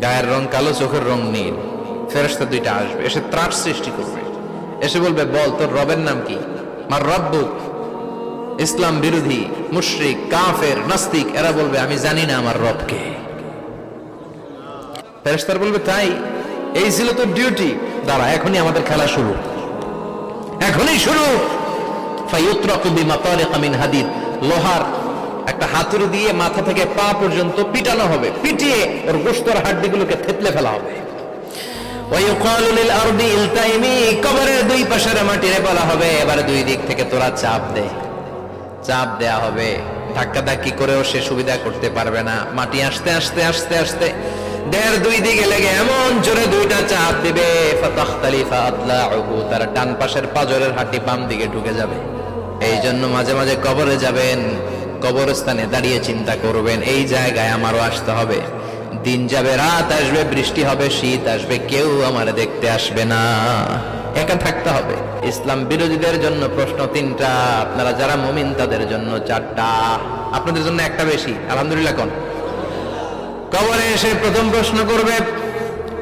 গায়ের রং কালো, চোখের রং নীল। ফেরেশতা দুইটা আসবে, এসে ত্রাস সৃষ্টি করবে, এসে বলবে, বল তোর রবের নাম কি? মার রব্বুক। ইসলাম বিরোধী মুশরিক, কাফের, নাস্তিক এরা বলবে, আমি জানি না আমার রবকে। ফেরেশতারা বলবে, তাই? এই ছিল তোর ডিউটি? দাঁড়া, এখনই আমাদের খেলা শুরু, এখনই শুরু। ফায়ুতরাকু বিমাতারিকা মিন হাদিদ, লোহার একটা হাতুড়ি দিয়ে মাথা থেকে পা পর্যন্ত পিটানো হবে, পিটিয়ে ওর গোশতের হাড্ডিগুলোকে থেতলে ফেলা হবে। ওয়ায়ুকালু লিল আরদি ইলতাইমি, কবরের দুই পাশের মাটিরে বলা হবে, এবারে দুই দিক থেকে তোরা চাপ দে। চাপ দেয়া হবে, ধাক্কাধাক্কি করেও সে সুবিধা করতে পারবে না। মাটি আস্তে আস্তে আস্তে আস্তে দেহের দুই দিকে লেগে এমন জোরে দুইটা চাপ দিবে, ফাতাখতালিফা আদলাউহু, তার ডান পাশের পাজরের হাড্ডি বাম দিকে ঢুকে যাবে। এই জন্য মাঝে মাঝে কবরে যাবেন, কবরস্থানে দাঁড়িয়ে চিন্তা করবেন, এই জায়গায় আমারও আসতে হবে। দিন যাবে, রাত আসবে, বৃষ্টি হবে, শীত আসবে, কেউ আমার দেখতে আসবে না, একা থাকতে হবে। ইসলাম বিরোধীদের জন্য প্রশ্ন তিনটা, আপনারা যারা মুমিন তাদের জন্য চারটা, আপনাদের জন্য একটা বেশি। আলহামদুলিল্লাহ কোন? কবরে এসে প্রথম প্রশ্ন করবে,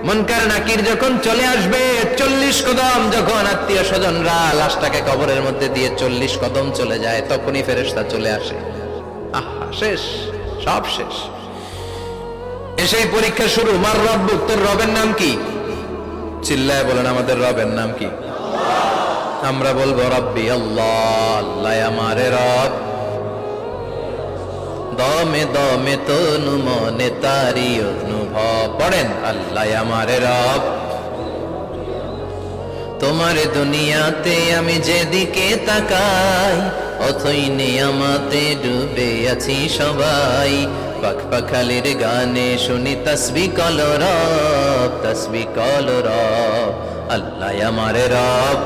মুনকার নাকির যখন চলে আসবে, 40 কদম যখন আত্মীয় স্বজনরা লাশটাকে কবরের মধ্যে দিয়ে 40 কদম চলে যায়, তখনই ফেরেশতা চলে আসে। আহা, শেষ, সব শেষ। এসেই পরীক্ষা শুরু। মার রব্বুক, তোর রবের নাম কি? চিল্লায় বলেন, আমাদের রবের নাম কি? আমরা বলবো, রব্বি আল্লাহ, আল্লাহ আমারে রব। দমে দমে তনু মনে তারি অনুভব, পড়েন, আল্লাহ আমারে রব। তোমার দুনিয়াতে আমি যেদিকে তাকাই, অথই নিয়ামতে ডুবে আছি সবাই। পাখপাখালির গানে শুনি তাসবিহ কল রব, তাসবিহ কল রব, আল্লাহ আমারে রব।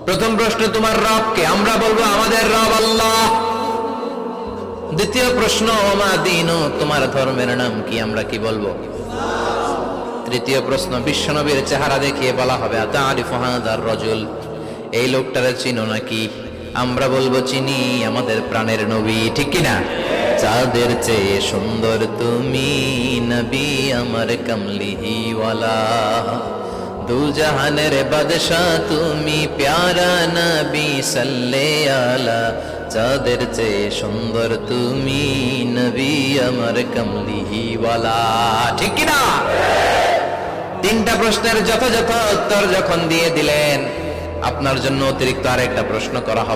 প্রথম প্রশ্ন, তোমার রব কে? আমরা বলবো, আমাদের রব আল্লাহ। দ্বিতীয় প্রশ্ন, ওমা দীনু, তোমার ধর্মের নাম কি? আমরা কি বলবো? তৃতীয় প্রশ্ন, বিশ্বনবীর চেহারা দেখিয়ে বলা হবে, আতারিফু হাযার রাজুল, এই লোকটারে চিনো নাকি? আমরা বলবো, চিনি, আমাদের প্রাণের নবী, ঠিক কি না? চাঁদের চেয়ে সুন্দর তুমি নবী আমার কামলিহি ওয়ালা, দু জাহানের বাদশা তুমি প্যারা নবী সাল্লে আলা, চাঁদের চেয়ে সুন্দর তুমি নবী আমার কামলিহি ওয়ালা, ঠিক কি না? তিনটা প্রশ্নের যথাযথ উত্তর যখন দিয়ে দিলেন, আপনার জন্য অতিরিক্ত আরেকটা প্রশ্ন করা হবে।